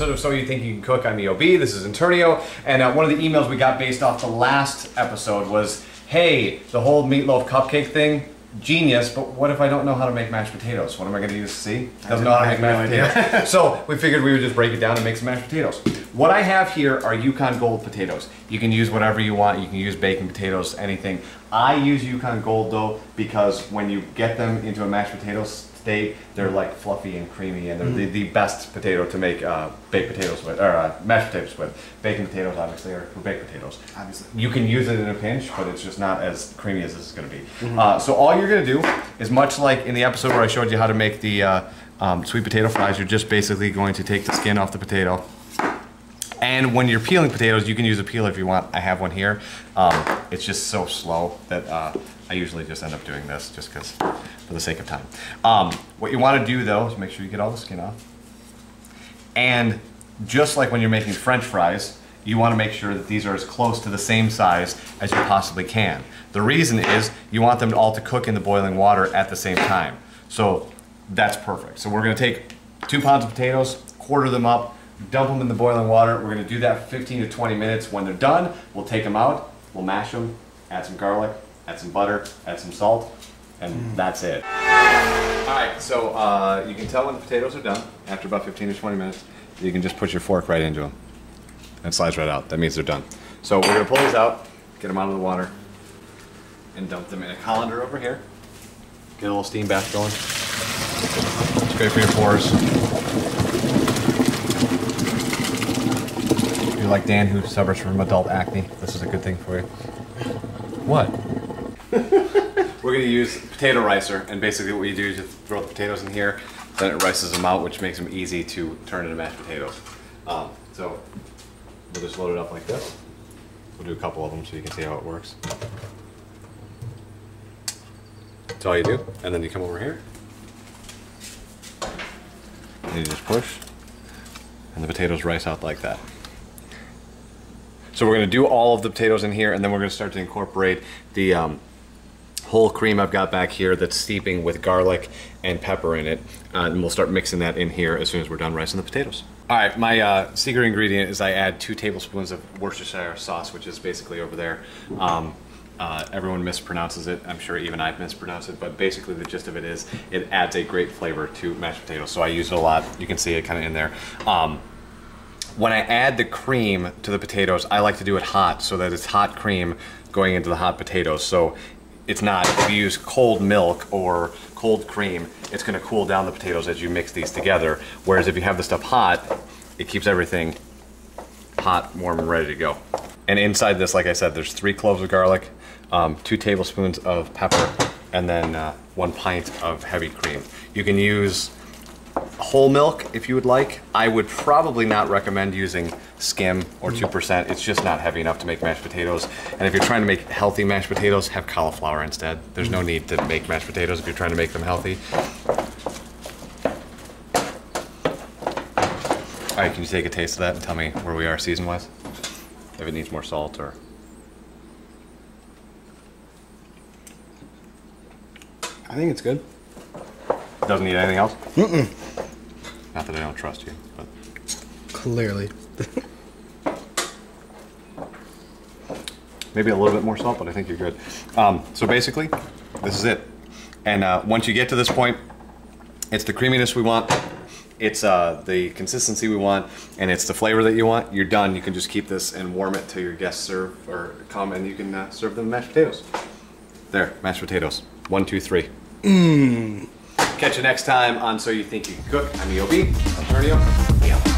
episode of So You Think You Can Cook. I'm EOB, this is Internio, and one of the emails we got based off the last episode was, hey, the whole meatloaf cupcake thing, genius, but what if I don't know how to make mashed potatoes? What am I going to use to see? Doesn't know how to make mashed potatoes. So we figured we would just break it down and make some mashed potatoes. What I have here are Yukon Gold potatoes. You can use whatever you want. You can use baking potatoes, anything. I use Yukon Gold though because when you get them into a mashed potato state, they're like fluffy and creamy, and they're the best potato to make baked potatoes with, or mashed potatoes with. Baking potatoes obviously are for baked potatoes. Obviously. You can use it in a pinch, but it's just not as creamy as this is going to be. So all you're going to do is much like in the episode where I showed you how to make the sweet potato fries, you're just basically going to take the skin off the potato. And when you're peeling potatoes, you can use a peeler if you want. I have one here. It's just so slow that I usually just end up doing this just because, for the sake of time. What you want to do though is make sure you get all the skin off. And just like when you're making French fries, you want to make sure that these are as close to the same size as you possibly can. The reason is you want them all to cook in the boiling water at the same time. So that's perfect. So we're going to take 2 pounds of potatoes, quarter them up, dump them in the boiling water. We're going to do that for 15 to 20 minutes. When they're done, we'll take them out, we'll mash them, add some garlic, add some butter, add some salt, and that's it. Alright, so you can tell when the potatoes are done after about 15 to 20 minutes. You can just put your fork right into them. And it slides right out. That means they're done. So we're going to pull these out, get them out of the water, and dump them in a colander over here. Get a little steam bath going. It's great for your pores. If you're like Dan who suffers from adult acne, this is a good thing for you. What? We're going to use potato ricer, and basically what you do is you throw the potatoes in here, then it rices them out, which makes them easy to turn into mashed potatoes. So we'll just load it up like this. We'll do a couple of them so you can see how it works. That's all you do, and then you come over here, and you just push, and the potatoes rice out like that. So we're going to do all of the potatoes in here, and then we're going to start to incorporate the whole cream I've got back here that's steeping with garlic and pepper in it, and we'll start mixing that in here as soon as we're done ricing the potatoes. Alright, my secret ingredient is I add 2 tablespoons of Worcestershire sauce, which is basically over there. Everyone mispronounces it. I'm sure even I mispronounce it, but basically the gist of it is it adds a great flavor to mashed potatoes, so I use it a lot. You can see it kind of in there. When I add the cream to the potatoes, I like to do it hot so that it's hot cream going into the hot potatoes. So it's not, if you use cold milk or cold cream, it's going to cool down the potatoes as you mix these together. Whereas if you have the stuff hot, it keeps everything hot, warm, and ready to go. And inside this, like I said, there's 3 cloves of garlic, 2 tablespoons of pepper, and then 1 pint of heavy cream. You can use whole milk if you would like. I would probably not recommend using skim or 2%. It's just not heavy enough to make mashed potatoes. And if you're trying to make healthy mashed potatoes, have cauliflower instead. There's no need to make mashed potatoes if you're trying to make them healthy. All right, can you take a taste of that and tell me where we are season-wise? If it needs more salt or... I think it's good. Doesn't need anything else? Not that I don't trust you, but... Clearly. Maybe a little bit more salt, but I think you're good. So basically, this is it. And once you get to this point, it's the creaminess we want, it's the consistency we want, and it's the flavor that you want. You're done. You can just keep this and warm it till your guests serve or come, and you can serve them mashed potatoes. There, mashed potatoes. 1, 2, 3. Catch you next time on So You Think You Can Cook. I'm EOB. I'm Internio.